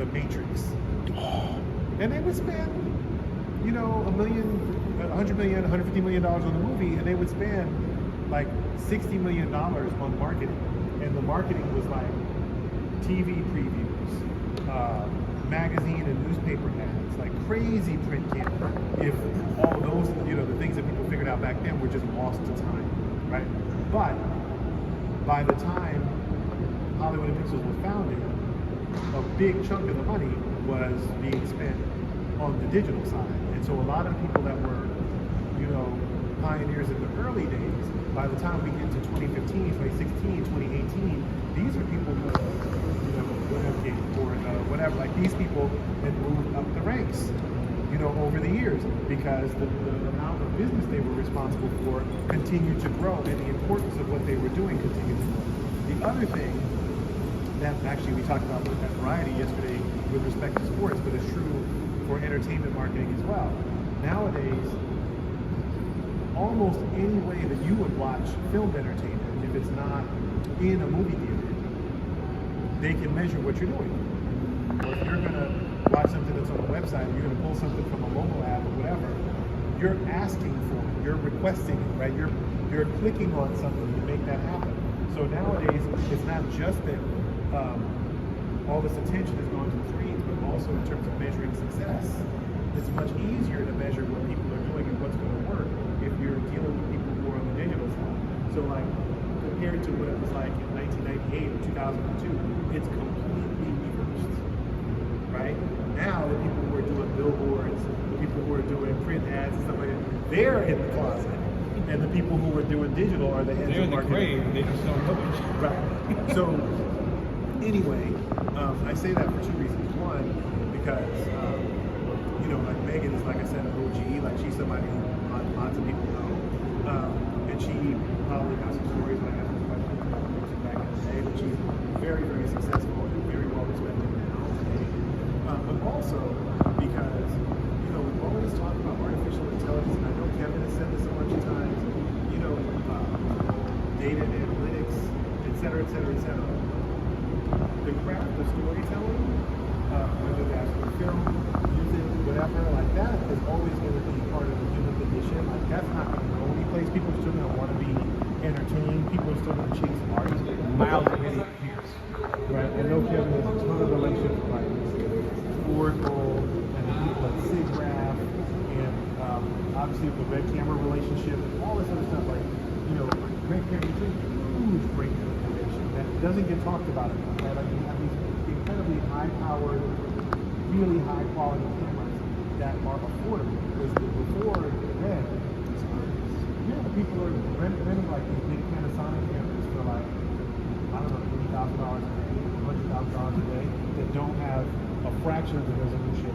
The Matrix. And they would spend, you know, $100 million, $150 million on the movie, and they would spend like $60 million on marketing. And the marketing was like TV previews, magazine and newspaper ads, like crazy print campaign. If all those, you know, the things that people figured out back then were just lost to time, right? But by the time Hollywood and Pixels was founded, a big chunk of the money was being spent on the digital side. And so a lot of people that were, you know, pioneers in the early days, by the time we get to 2015, 2016, 2018, these are people who, you know, whatever, like these people had moved up the ranks, you know, over the years, because the amount of business they were responsible for continued to grow, and the importance of what they were doing continued to grow. The other thing that actually we talked about at Variety yesterday with respect to sports, but it's true for entertainment marketing as well. Nowadays, almost any way that you would watch filmed entertainment, if it's not in a movie theater, they can measure what you're doing. Or if you're going to watch something that's on a website, you're going to pull something from a mobile app or whatever, you're asking for it, you're requesting it, right? You're clicking on something to make that happen. So nowadays, it's not just that all this attention has gone to the screens, but also in terms of measuring success. It's much easier to measure what people are doing and what's going to work if you're dealing with people who are on the digital side. So like, compared to what it was like in 1998 or 2002, it's completely reversed, right? Now the people who are doing billboards, the people who are doing print ads and stuff like that, they're in the closet. And the people who are doing digital are the heads of marketing. They're in the grave, they just don't know it. Right. So anyway, I say that for two reasons. One, because you know, like Megan is, like I said, an OG. Like she's somebody who lots of people know, and she probably has some stories. When I asked her questions about music back in the day, but she's very, very successful and very well respected now today. But also because, you know, we've always talked about artificial intelligence, and I know Kevin has said this a bunch of times. You know, data and analytics, et cetera, et cetera, et cetera. The craft of storytelling, whether that's for film, music, whatever, like that is always going to be part of the human condition. Like that's not going to go any place. People are still going to want to be entertained. People are still going to chase art. Miles ahead of peers. Right? I know Kevin has a ton of relationships with like Oracle and the people at SIGGRAPH, and obviously the Red Camera relationship and all this other stuff. Like, you know, Red Camera is a huge breakthrough innovation that doesn't get talked about enough. Right? Like you have these incredibly high-powered, really high-quality cameras that are affordable. Because before Red, people are renting like these big Panasonic cameras for like, I don't know, $20,000 a day, $100,000 a day, that don't have a fraction of the resolution